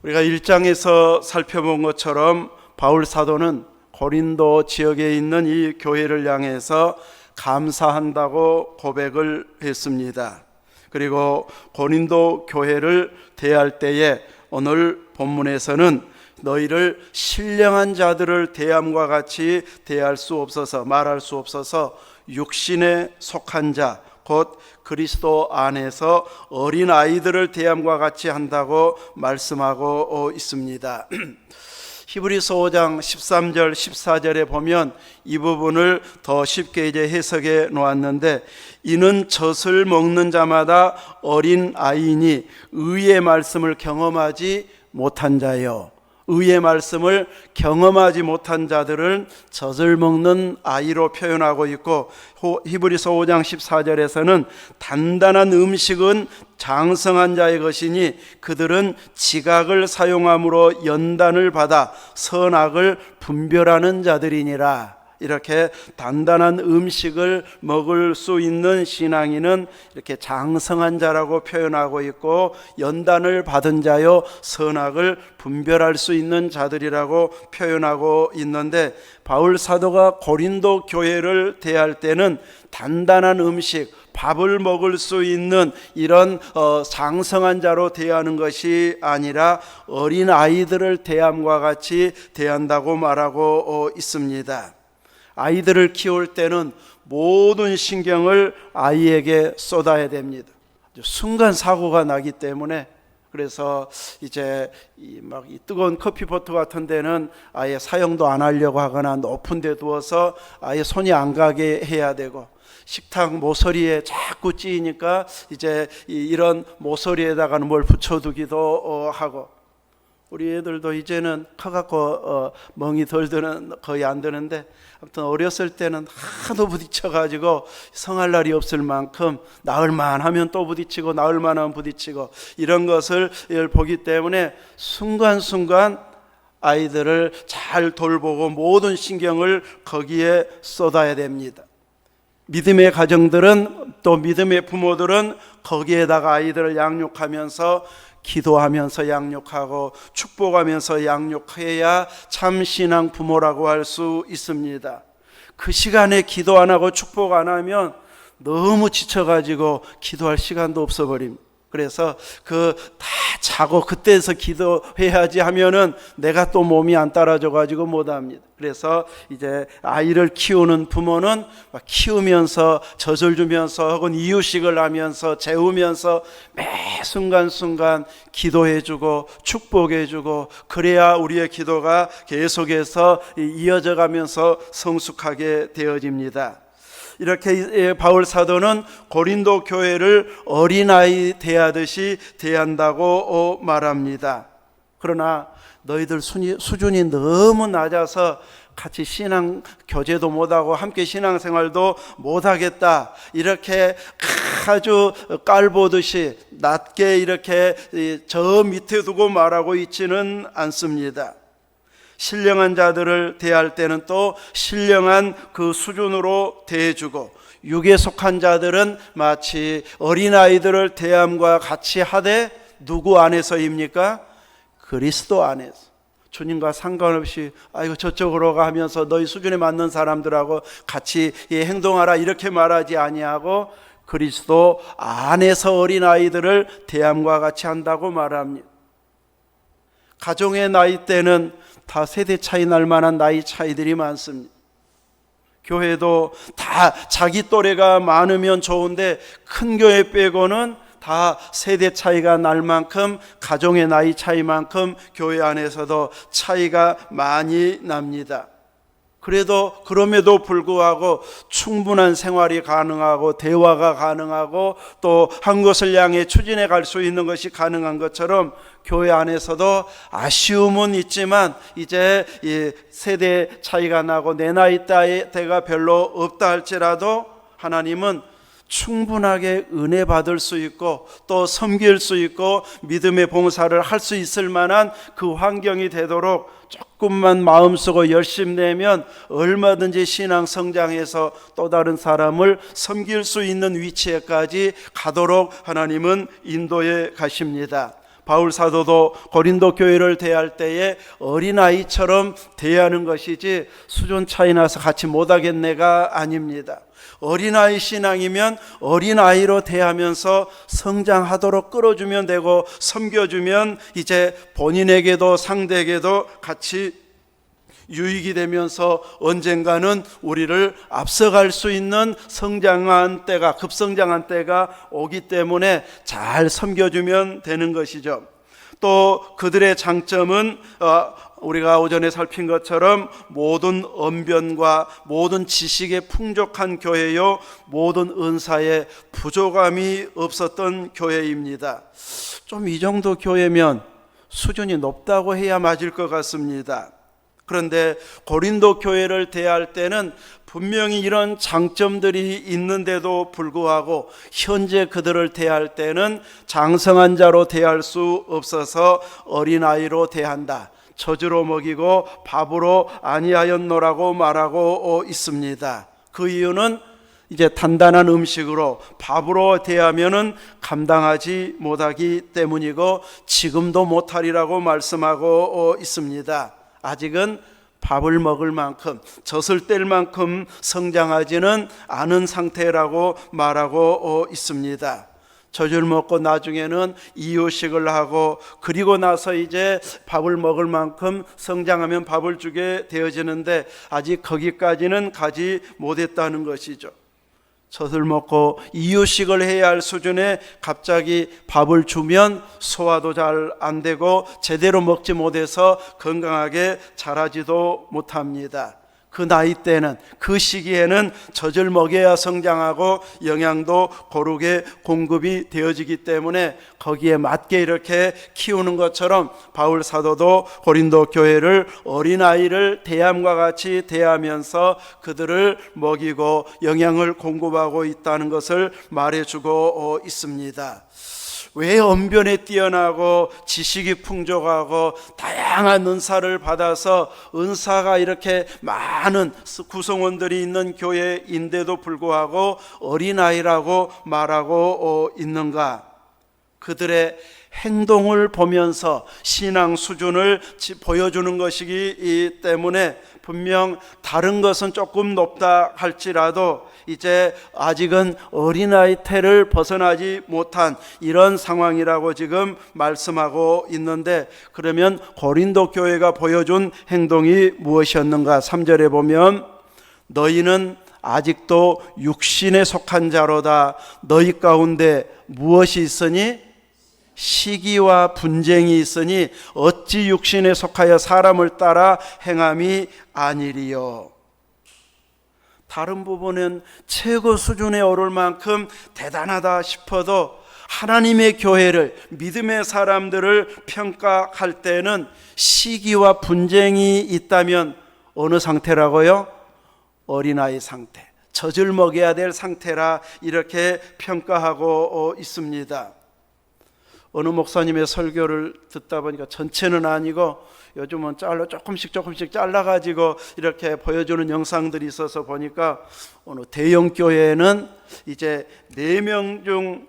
우리가 1장에서 살펴본 것처럼 바울 사도는 고린도 지역에 있는 이 교회를 향해서 감사한다고 고백을 했습니다. 그리고 고린도 교회를 대할 때에 오늘 본문에서는 너희를 신령한 자들을 대함과 같이 대할 수 없어서, 말할 수 없어서 육신에 속한 자, 곧 그리스도 안에서 어린 아이들을 대함과 같이 한다고 말씀하고 있습니다. 히브리서 5장 13절 14절에 보면 이 부분을 더 쉽게 이제 해석해 놓았는데, 이는 젖을 먹는 자마다 어린 아이니 의의 말씀을 경험하지 못한 자요. 의의 말씀을 경험하지 못한 자들은 젖을 먹는 아이로 표현하고 있고, 히브리서 5장 14절에서는 단단한 음식은 장성한 자의 것이니 그들은 지각을 사용함으로 연단을 받아 선악을 분별하는 자들이니라. 이렇게 단단한 음식을 먹을 수 있는 신앙인은 이렇게 장성한 자라고 표현하고 있고, 연단을 받은 자요 선악을 분별할 수 있는 자들이라고 표현하고 있는데, 바울 사도가 고린도 교회를 대할 때는 단단한 음식, 밥을 먹을 수 있는 이런 장성한 자로 대하는 것이 아니라 어린 아이들을 대함과 같이 대한다고 말하고 있습니다. 아이들을 키울 때는 모든 신경을 아이에게 쏟아야 됩니다. 순간 사고가 나기 때문에, 그래서 이제 이 뜨거운 커피포트 같은 데는 아예 사용도 안 하려고 하거나 높은 데 두어서 아예 손이 안 가게 해야 되고, 식탁 모서리에 자꾸 찌니까 이제 이런 모서리에다가는 뭘 붙여두기도 하고, 우리 애들도 이제는 커갖고 멍이 덜 드는, 거의 안 드는데, 아무튼 어렸을 때는 하도 부딪혀가지고 성할 날이 없을 만큼 나을만 하면 또 부딪히고 나을만 하면 부딪히고, 이런 것을 보기 때문에 순간순간 아이들을 잘 돌보고 모든 신경을 거기에 쏟아야 됩니다. 믿음의 가정들은, 또 믿음의 부모들은 거기에다가 아이들을 양육하면서, 기도하면서 양육하고 축복하면서 양육해야 참 신앙 부모라고 할 수 있습니다. 그 시간에 기도 안 하고 축복 안 하면 너무 지쳐가지고 기도할 시간도 없어버립니다. 그래서 다 자고 그때서 기도해야지 하면은 내가 또 몸이 안 따라줘가지고 못합니다. 그래서 이제 아이를 키우는 부모는 키우면서 젖을 주면서 혹은 이유식을 하면서 재우면서 매 순간순간 기도해주고 축복해주고, 그래야 우리의 기도가 계속해서 이어져 가면서 성숙하게 되어집니다. 이렇게 바울 사도는 고린도 교회를 어린아이 대하듯이 대한다고 말합니다. 그러나 너희들 수준이 너무 낮아서 같이 신앙 교제도 못하고 함께 신앙생활도 못하겠다, 이렇게 아주 깔보듯이 낮게 이렇게 저 밑에 두고 말하고 있지는 않습니다. 신령한 자들을 대할 때는 또 신령한 그 수준으로 대해주고, 육에 속한 자들은 마치 어린아이들을 대함과 같이 하되, 누구 안에서입니까? 그리스도 안에서. 주님과 상관없이 아이고 저쪽으로 가 하면서 너희 수준에 맞는 사람들하고 같이 행동하라, 이렇게 말하지 아니하고 그리스도 안에서 어린아이들을 대함과 같이 한다고 말합니다. 가정의 나이 때는 다 세대 차이 날 만한 나이 차이들이 많습니다. 교회도 다 자기 또래가 많으면 좋은데, 큰 교회 빼고는 다 세대 차이가 날 만큼, 가정의 나이 차이만큼 교회 안에서도 차이가 많이 납니다. 그럼에도 불구하고 충분한 생활이 가능하고 대화가 가능하고 또 한 것을 향해 추진해 갈 수 있는 것이 가능한 것처럼, 교회 안에서도 아쉬움은 있지만 이제 세대 차이가 나고 내 나이 대가 별로 없다 할지라도 하나님은 충분하게 은혜 받을 수 있고 또 섬길 수 있고 믿음의 봉사를 할 수 있을 만한 그 환경이 되도록 조금만 마음 쓰고 열심 내면 얼마든지 신앙 성장해서 또 다른 사람을 섬길 수 있는 위치에까지 가도록 하나님은 인도해 가십니다. 바울 사도도 고린도 교회를 대할 때에 어린아이처럼 대하는 것이지 수준 차이 나서 같이 못하겠네가 아닙니다. 어린아이 신앙이면 어린아이로 대하면서 성장하도록 끌어주면 되고, 섬겨주면 이제 본인에게도 상대에게도 같이 유익이 되면서 언젠가는 우리를 앞서갈 수 있는 성장한 때가, 급성장한 때가 오기 때문에 잘 섬겨주면 되는 것이죠. 또 그들의 장점은 우리가 오전에 살핀 것처럼 모든 언변과 모든 지식에 풍족한 교회요, 모든 은사에 부족함이 없었던 교회입니다. 좀 이 정도 교회면 수준이 높다고 해야 맞을 것 같습니다. 그런데 고린도 교회를 대할 때는 분명히 이런 장점들이 있는데도 불구하고 현재 그들을 대할 때는 장성한 자로 대할 수 없어서 어린아이로 대한다, 젖으로 먹이고 밥으로 아니하였노라고 말하고 있습니다. 그 이유는 이제 단단한 음식으로, 밥으로 대하면은 감당하지 못하기 때문이고 지금도 못하리라고 말씀하고 있습니다. 아직은 밥을 먹을 만큼, 젖을 뗄 만큼 성장하지는 않은 상태라고 말하고 있습니다. 젖을 먹고 나중에는 이유식을 하고, 그리고 나서 이제 밥을 먹을 만큼 성장하면 밥을 주게 되어지는데 아직 거기까지는 가지 못했다는 것이죠. 젖을 먹고 이유식을 해야 할 수준에 갑자기 밥을 주면 소화도 잘 안 되고 제대로 먹지 못해서 건강하게 자라지도 못합니다. 그 나이 때는, 그 시기에는 젖을 먹여야 성장하고 영양도 고르게 공급이 되어지기 때문에 거기에 맞게 이렇게 키우는 것처럼 바울 사도도 고린도 교회를 어린아이를 대함과 같이 대하면서 그들을 먹이고 영양을 공급하고 있다는 것을 말해주고 있습니다. 왜 언변에 뛰어나고 지식이 풍족하고 다양한 은사를 받아서 은사가 이렇게 많은 구성원들이 있는 교회인데도 불구하고 어린아이라고 말하고 있는가? 그들의 행동을 보면서 신앙 수준을 보여주는 것이기 때문에 분명 다른 것은 조금 높다 할지라도 이제 아직은 어린아이 태를 벗어나지 못한 이런 상황이라고 지금 말씀하고 있는데, 그러면 고린도 교회가 보여준 행동이 무엇이었는가? 3절에 보면 너희는 아직도 육신에 속한 자로다. 너희 가운데 무엇이 있으니? 시기와 분쟁이 있으니 어찌 육신에 속하여 사람을 따라 행함이 아니리요. 다른 부분은 최고 수준에 오를 만큼 대단하다 싶어도 하나님의 교회를, 믿음의 사람들을 평가할 때는 시기와 분쟁이 있다면 어느 상태라고요? 어린아이 상태, 젖을 먹여야 될 상태라 이렇게 평가하고 있습니다. 어느 목사님의 설교를 듣다 보니까, 전체는 아니고 요즘은 조금씩 잘라가지고 이렇게 보여주는 영상들이 있어서 보니까 어느 대형 교회에는 이제 4명 중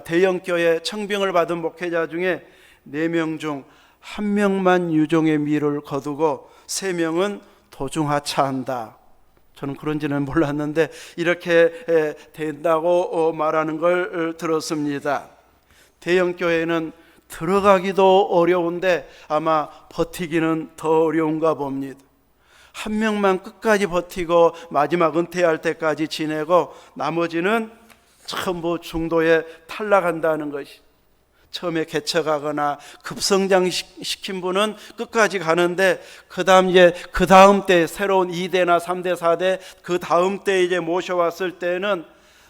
대형 교회 청빙을 받은 목회자 중에 4명 중 1명만 유종의 미를 거두고 3명은 도중하차한다. 저는 그런지는 몰랐는데 이렇게 된다고 말하는 걸 들었습니다. 대형 교회는 들어가기도 어려운데 아마 버티기는 더 어려운가 봅니다. 1명만 끝까지 버티고 마지막 은퇴할 때까지 지내고 나머지는 전부 중도에 탈락한다는 것이, 처음에 개척하거나 급성장시킨 분은 끝까지 가는데 그 다음 때 새로운 2대나 3대 4대 그 다음 때 이제 모셔왔을 때는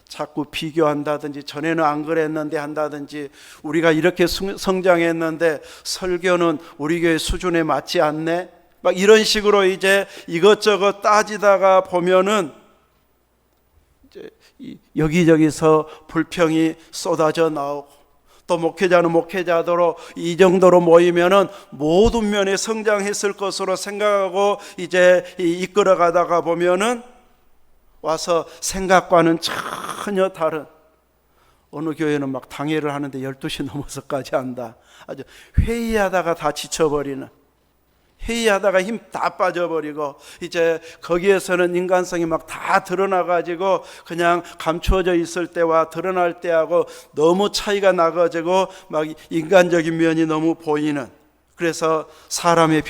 자꾸 비교한다든지, 전에는 안 그랬는데 한다든지, 우리가 이렇게 성장했는데 설교는 우리 교회 수준에 맞지 않네, 막 이런 식으로 이제 이것저것 따지다가 보면은 이제 여기저기서 불평이 쏟아져 나오고, 또 목회자는 목회자대로 이 정도로 모이면은 모든 면에 성장했을 것으로 생각하고 이제 이끌어가다가 보면은 와서 생각과는 전혀 다른, 어느 교회는 막 당회를 하는데 12시 넘어서까지 한다. 아주 회의하다가 다 지쳐버리는, 회의하다가 힘 다 빠져버리고 이제 거기에서는 인간성이 막 다 드러나가지고 그냥 감추어져 있을 때와 드러날 때하고 너무 차이가 나가지고 막 인간적인 면이 너무 보이는, 그래서 사람의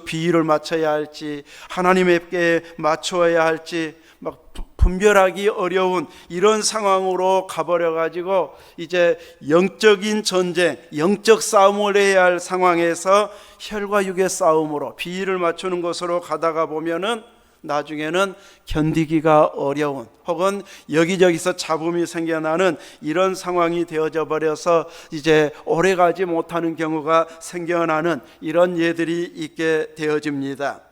비율을 맞춰야 할지 하나님께 맞추어야 할지 막 분별하기 어려운 이런 상황으로 가버려 가지고 이제 영적인 전쟁, 영적 싸움을 해야 할 상황에서 혈과 육의 싸움으로 비위를 맞추는 것으로 가다가 보면은 나중에는 견디기가 어려운, 혹은 여기저기서 잡음이 생겨나는 이런 상황이 되어져 버려서 이제 오래가지 못하는 경우가 생겨나는 이런 예들이 있게 되어집니다.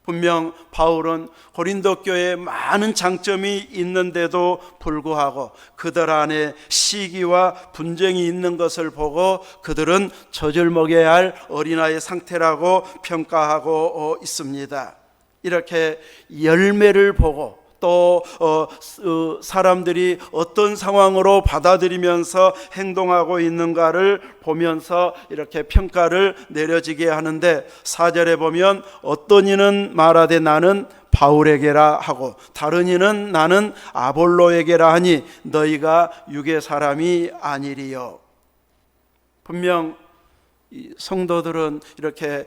분명 바울은 고린도 교회에 많은 장점이 있는데도 불구하고 그들 안에 시기와 분쟁이 있는 것을 보고 그들은 젖을 먹여야 할 어린아이의 상태라고 평가하고 있습니다. 이렇게 열매를 보고 또 사람들이 어떤 상황으로 받아들이면서 행동하고 있는가를 보면서 이렇게 평가를 내려지게 하는데, 4절에 보면 어떤 이는 말하되 나는 바울에게라 하고 다른 이는 나는 아볼로에게라 하니 너희가 육의 사람이 아니리요. 분명 이 성도들은 이렇게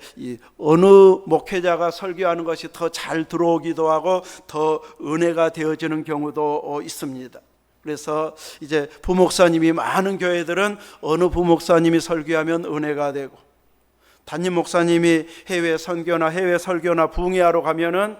어느 목회자가 설교하는 것이 더 잘 들어오기도 하고 더 은혜가 되어지는 경우도 있습니다. 그래서 이제 부목사님이 많은 교회들은 어느 부목사님이 설교하면 은혜가 되고, 담임 목사님이 해외 선교나 해외 설교나 부흥회하러 가면은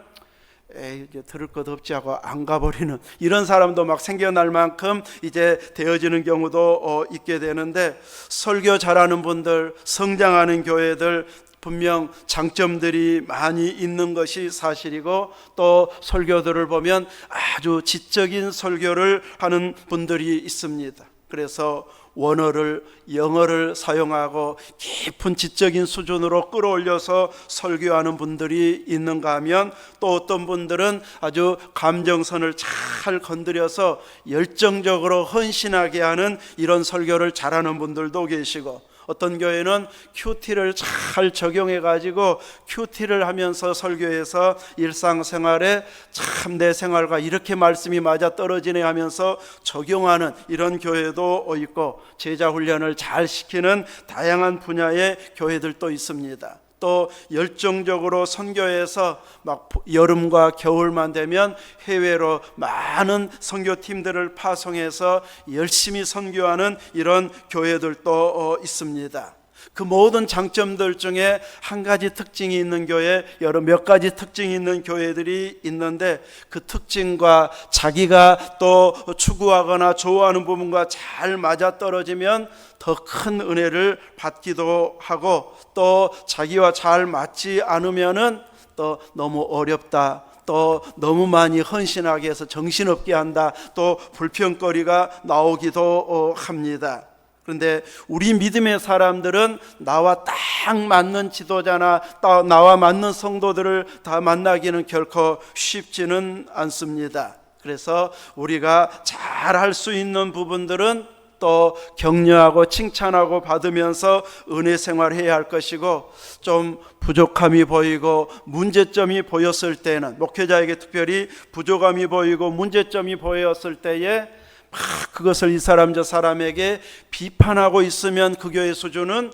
이제 들을 것 없지 하고 안 가버리는 이런 사람도 막 생겨날 만큼 이제 되어지는 경우도 있게 되는데, 설교 잘하는 분들, 성장하는 교회들 분명 장점들이 많이 있는 것이 사실이고, 또 설교들을 보면 아주 지적인 설교를 하는 분들이 있습니다. 그래서 원어를, 영어를 사용하고 깊은 지적인 수준으로 끌어올려서 설교하는 분들이 있는가 하면, 또 어떤 분들은 아주 감정선을 잘 건드려서 열정적으로 헌신하게 하는 이런 설교를 잘하는 분들도 계시고, 어떤 교회는 큐티를 잘 적용해 가지고 큐티를 하면서 설교해서 일상생활에 참 내 생활과 이렇게 말씀이 맞아 떨어지네 하면서 적용하는 이런 교회도 있고, 제자 훈련을 잘 시키는 다양한 분야의 교회들도 있습니다. 또 열정적으로 선교해서 막 여름과 겨울만 되면 해외로 많은 선교팀들을 파송해서 열심히 선교하는 이런 교회들도 있습니다. 그 모든 장점들 중에 한 가지 특징이 있는 교회, 여러 몇 가지 특징이 있는 교회들이 있는데, 그 특징과 자기가 또 추구하거나 좋아하는 부분과 잘 맞아떨어지면 더 큰 은혜를 받기도 하고, 또 자기와 잘 맞지 않으면은 또 너무 어렵다, 또 너무 많이 헌신하게 해서 정신없게 한다, 또 불평거리가 나오기도 합니다. 그런데 우리 믿음의 사람들은 나와 딱 맞는 지도자나 나와 맞는 성도들을 다 만나기는 결코 쉽지는 않습니다. 그래서 우리가 잘 할 수 있는 부분들은 또 격려하고 칭찬하고 받으면서 은혜 생활해야 할 것이고, 좀 부족함이 보이고 문제점이 보였을 때는, 목회자에게 특별히 부족함이 보이고 문제점이 보였을 때에 막 그것을 이 사람 저 사람에게 비판하고 있으면 그 교회 수준은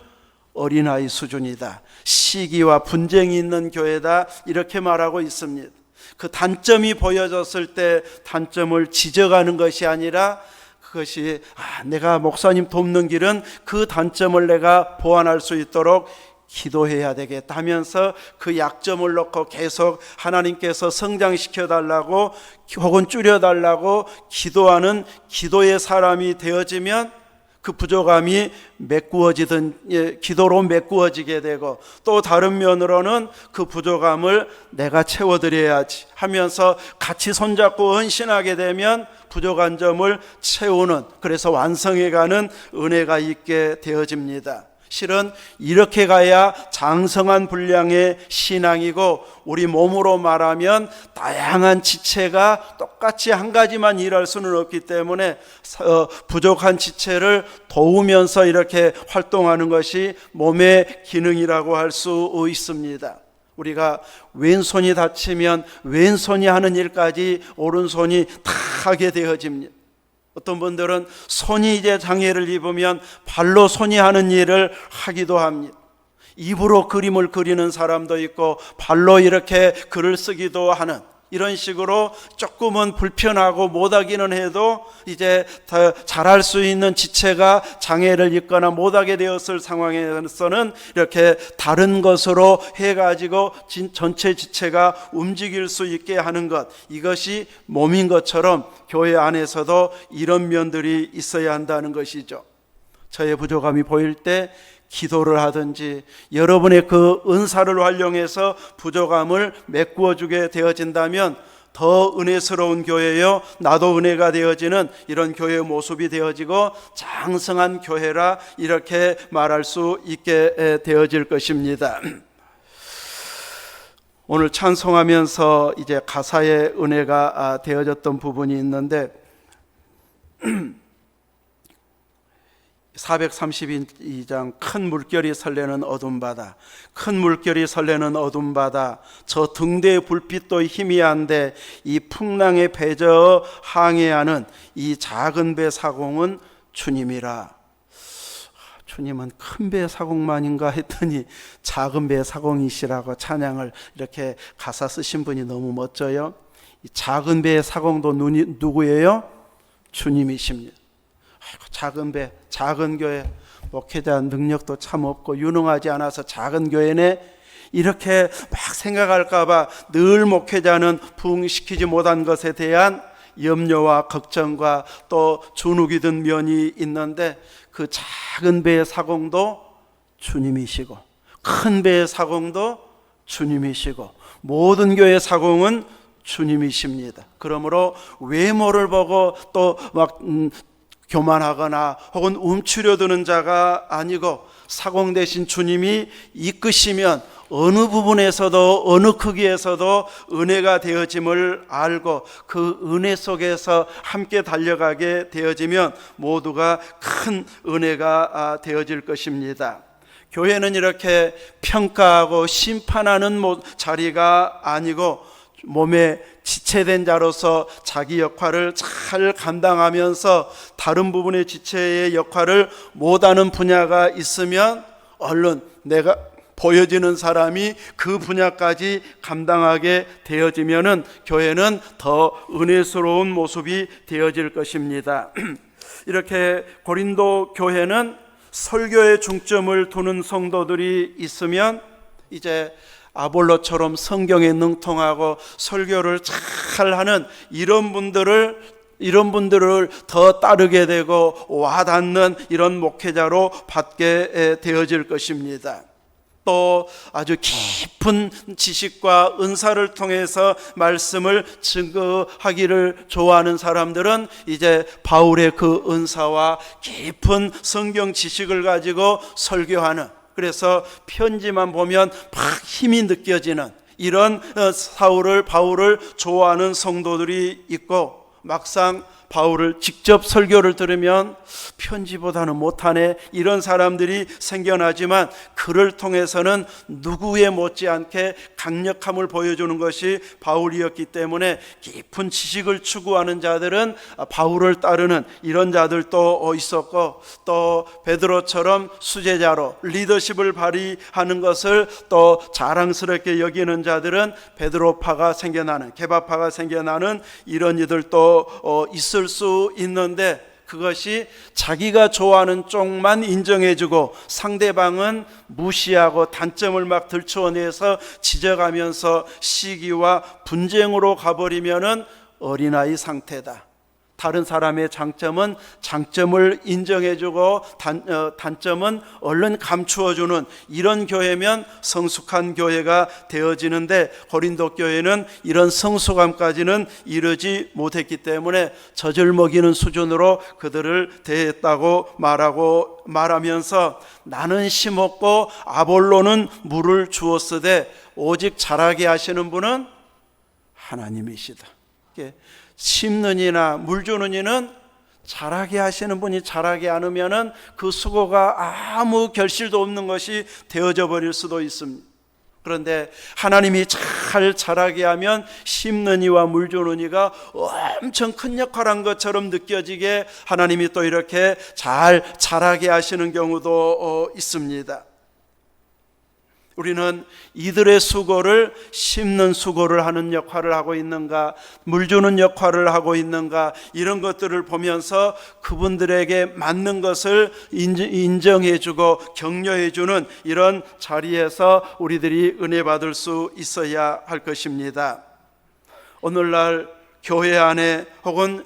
어린아이 수준이다, 시기와 분쟁이 있는 교회다, 이렇게 말하고 있습니다. 그 단점이 보여졌을 때 단점을 지적하는 것이 아니라, 그것이 내가 목사님 돕는 길은 그 단점을 내가 보완할 수 있도록 기도해야 되겠다 하면서 그 약점을 놓고 계속 하나님께서 성장시켜 달라고 혹은 줄여 달라고 기도하는 기도의 사람이 되어지면 그 부족함이 메꾸어지든 기도로 메꾸어지게 되고, 또 다른 면으로는 그 부족함을 내가 채워드려야지 하면서 같이 손잡고 헌신하게 되면 부족한 점을 채우는, 그래서 완성해가는 은혜가 있게 되어집니다. 실은 이렇게 가야 장성한 분량의 신앙이고, 우리 몸으로 말하면 다양한 지체가 똑같이 한 가지만 일할 수는 없기 때문에 부족한 지체를 도우면서 이렇게 활동하는 것이 몸의 기능이라고 할 수 있습니다. 우리가 왼손이 다치면 왼손이 하는 일까지 오른손이 다 하게 되어집니다. 어떤 분들은 손이 이제 장애를 입으면 발로 손이 하는 일을 하기도 합니다. 입으로 그림을 그리는 사람도 있고 발로 이렇게 글을 쓰기도 하는, 이런 식으로 조금은 불편하고 못하기는 해도 이제 더 잘할 수 있는 지체가 장애를 입거나 못하게 되었을 상황에서는 이렇게 다른 것으로 해가지고 전체 지체가 움직일 수 있게 하는 것, 이것이 몸인 것처럼 교회 안에서도 이런 면들이 있어야 한다는 것이죠. 저의 부족함이 보일 때 기도를 하든지 여러분의 그 은사를 활용해서 부족함을 메꾸어 주게 되어진다면 더 은혜스러운 교회요, 나도 은혜가 되어지는 이런 교회의 모습이 되어지고 장성한 교회라 이렇게 말할 수 있게 되어질 것입니다. 오늘 찬송하면서 이제 가사의 은혜가 되어졌던 부분이 있는데 432장 큰 물결이 설레는 어둠 바다, 큰 물결이 설레는 어둠 바다, 저 등대의 불빛도 희미한데 이 풍랑에 배저 항해하는 이 작은 배 사공은 주님이라. 주님은 큰 배 사공만인가 했더니 작은 배 사공이시라고 찬양을 이렇게 가사 쓰신 분이 너무 멋져요. 이 작은 배의 사공도 누구예요? 주님이십니다. 작은 배, 작은 교회, 목회자 능력도 참 없고 유능하지 않아서 작은 교회네, 이렇게 막 생각할까봐 늘 목회자는 부응시키지 못한 것에 대한 염려와 걱정과 또 주눅이 든 면이 있는데, 그 작은 배의 사공도 주님이시고 큰 배의 사공도 주님이시고 모든 교회의 사공은 주님이십니다. 그러므로 외모를 보고 또 막 교만하거나 혹은 움츠려드는 자가 아니고 사공 대신 주님이 이끄시면 어느 부분에서도 어느 크기에서도 은혜가 되어짐을 알고 그 은혜 속에서 함께 달려가게 되어지면 모두가 큰 은혜가 되어질 것입니다. 교회는 이렇게 평가하고 심판하는 자리가 아니고 몸에 지체된 자로서 자기 역할을 잘 감당하면서 다른 부분의 지체의 역할을 못하는 분야가 있으면 얼른 내가 보여지는 사람이 그 분야까지 감당하게 되어지면은 교회는 더 은혜스러운 모습이 되어질 것입니다. 이렇게 고린도 교회는 설교에 중점을 두는 성도들이 있으면 이제 아볼로처럼 성경에 능통하고 설교를 잘하는 이런 분들을 더 따르게 되고 와닿는 이런 목회자로 받게 되어질 것입니다. 또 아주 깊은 지식과 은사를 통해서 말씀을 증거하기를 좋아하는 사람들은 이제 바울의 그 은사와 깊은 성경 지식을 가지고 설교하는, 그래서 편지만 보면 막 힘이 느껴지는 이런 바울을 좋아하는 성도들이 있고, 막상 바울을 직접 설교를 들으면 편지보다는 못하네 이런 사람들이 생겨나지만, 그를 통해서는 누구에 못지않게 강력함을 보여주는 것이 바울이었기 때문에 깊은 지식을 추구하는 자들은 바울을 따르는 이런 자들도 있었고, 또 베드로처럼 수제자로 리더십을 발휘하는 것을 또 자랑스럽게 여기는 자들은 베드로파가 생겨나는, 게바파가 생겨나는 이런 이들도 있을 수 있는데, 그것이 자기가 좋아하는 쪽만 인정해주고 상대방은 무시하고 단점을 막 들추어내서 지적하면서 시기와 분쟁으로 가버리면은 어린아이 상태다. 다른 사람의 장점은 장점을 인정해주고 단점은 얼른 감추어주는 이런 교회면 성숙한 교회가 되어지는데, 고린도 교회는 이런 성숙함까지는 이르지 못했기 때문에 젖을 먹이는 수준으로 그들을 대했다고 말하면서 나는 심었고 아볼로는 물을 주었으되 오직 자라게 하시는 분은 하나님이시다. 심는 이나 물 주는 이는 자라게 하시는 분이 자라게 않으면 그 수고가 아무 결실도 없는 것이 되어져 버릴 수도 있습니다. 그런데 하나님이 잘 자라게 하면 심는 이와 물 주는 이가 엄청 큰 역할을 한 것처럼 느껴지게 하나님이 또 이렇게 잘 자라게 하시는 경우도 있습니다. 우리는 이들의 수고를 심는 수고를 하는 역할을 하고 있는가, 물 주는 역할을 하고 있는가, 이런 것들을 보면서 그분들에게 맞는 것을 인정해주고 격려해주는 이런 자리에서 우리들이 은혜 받을 수 있어야 할 것입니다. 오늘날 교회 안에 혹은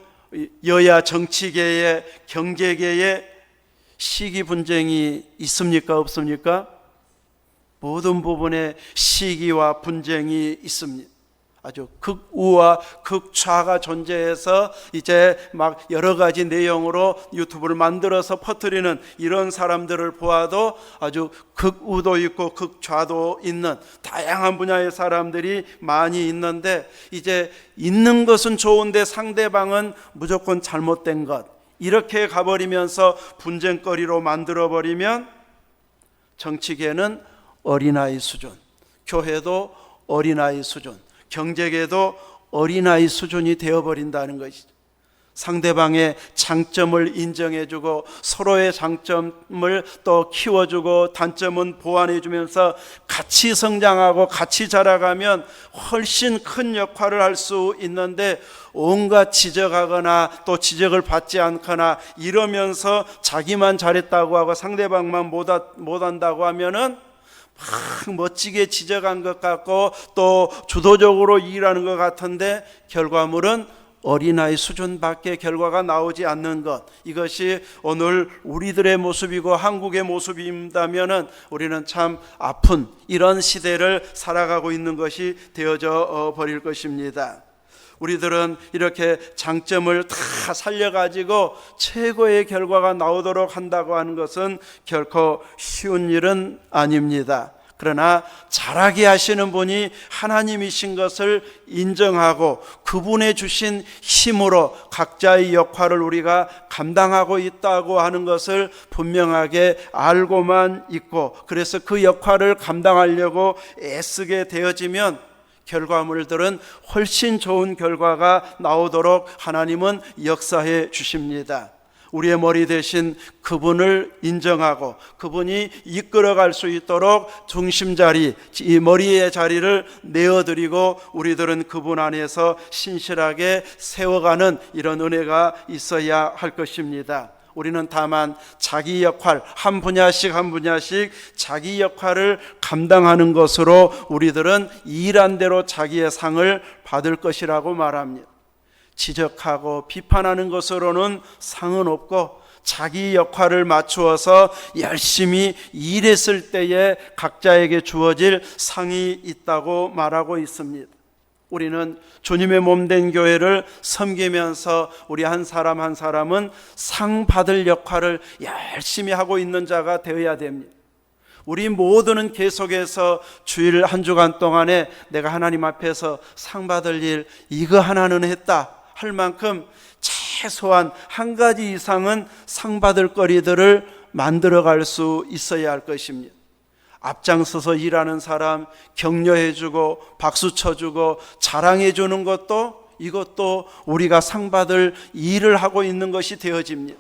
여야 정치계에 경제계에 시기 분쟁이 있습니까? 없습니까? 모든 부분에 시기와 분쟁이 있습니다. 아주 극우와 극좌가 존재해서 이제 막 여러 가지 내용으로 유튜브를 만들어서 퍼뜨리는 이런 사람들을 보아도 아주 극우도 있고 극좌도 있는 다양한 분야의 사람들이 많이 있는데, 이제 있는 것은 좋은데 상대방은 무조건 잘못된 것, 이렇게 가버리면서 분쟁거리로 만들어버리면 정치계는 어린아이 수준, 교회도 어린아이 수준, 경제계도 어린아이 수준이 되어버린다는 것이죠. 상대방의 장점을 인정해주고 서로의 장점을 또 키워주고 단점은 보완해주면서 같이 성장하고 같이 자라가면 훨씬 큰 역할을 할 수 있는데, 온갖 지적하거나 또 지적을 받지 않거나 이러면서 자기만 잘했다고 하고 상대방만 못한다고 하면은 막 멋지게 지적한 것 같고 또 주도적으로 일하는 것 같은데 결과물은 어린아이 수준밖에 결과가 나오지 않는 것, 이것이 오늘 우리들의 모습이고 한국의 모습이라면 우리는 참 아픈 이런 시대를 살아가고 있는 것이 되어져 버릴 것입니다. 우리들은 이렇게 장점을 다 살려가지고 최고의 결과가 나오도록 한다고 하는 것은 결코 쉬운 일은 아닙니다. 그러나 자라게 하시는 분이 하나님이신 것을 인정하고 그분의 주신 힘으로 각자의 역할을 우리가 감당하고 있다고 하는 것을 분명하게 알고만 있고, 그래서 그 역할을 감당하려고 애쓰게 되어지면 결과물들은 훨씬 좋은 결과가 나오도록 하나님은 역사해 주십니다. 우리의 머리 대신 그분을 인정하고 그분이 이끌어갈 수 있도록 중심자리, 이 머리의 자리를 내어드리고 우리들은 그분 안에서 신실하게 세워가는 이런 은혜가 있어야 할 것입니다. 우리는 다만 자기 역할 한 분야씩 자기 역할을 감당하는 것으로 우리들은 일한 대로 자기의 상을 받을 것이라고 말합니다. 지적하고 비판하는 것으로는 상은 없고 자기 역할을 맞추어서 열심히 일했을 때에 각자에게 주어질 상이 있다고 말하고 있습니다. 우리는 주님의 몸된 교회를 섬기면서 우리 한 사람 한 사람은 상 받을 역할을 열심히 하고 있는 자가 되어야 됩니다. 우리 모두는 계속해서 주일 한 주간 동안에 내가 하나님 앞에서 상 받을 일 이거 하나는 했다 할 만큼 최소한 한 가지 이상은 상 받을 거리들을 만들어갈 수 있어야 할 것입니다. 앞장서서 일하는 사람 격려해주고 박수 쳐주고 자랑해주는 것도, 이것도 우리가 상 받을 일을 하고 있는 것이 되어집니다.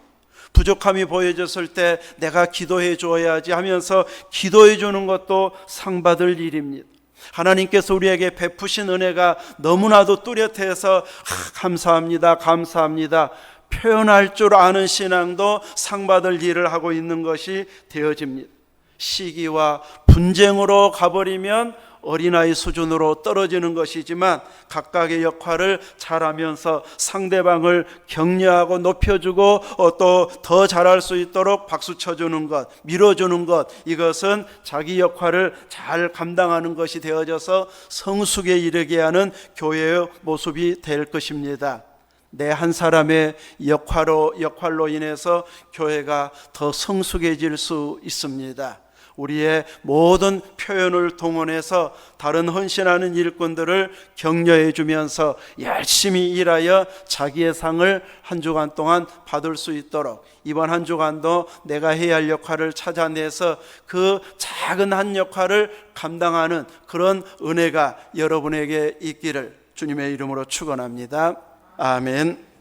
부족함이 보여졌을 때 내가 기도해 줘야지 하면서 기도해 주는 것도 상 받을 일입니다. 하나님께서 우리에게 베푸신 은혜가 너무나도 뚜렷해서 감사합니다 표현할 줄 아는 신앙도 상 받을 일을 하고 있는 것이 되어집니다. 시기와 분쟁으로 가버리면 어린아이 수준으로 떨어지는 것이지만 각각의 역할을 잘하면서 상대방을 격려하고 높여주고 또 더 잘할 수 있도록 박수 쳐주는 것, 밀어주는 것, 이것은 자기 역할을 잘 감당하는 것이 되어져서 성숙에 이르게 하는 교회의 모습이 될 것입니다. 내 한 사람의 역할로 인해서 교회가 더 성숙해질 수 있습니다. 우리의 모든 표현을 동원해서 다른 헌신하는 일꾼들을 격려해 주면서 열심히 일하여 자기의 상을 한 주간 동안 받을 수 있도록, 이번 한 주간도 내가 해야 할 역할을 찾아내서 그 작은 한 역할을 감당하는 그런 은혜가 여러분에게 있기를 주님의 이름으로 축원합니다. 아멘.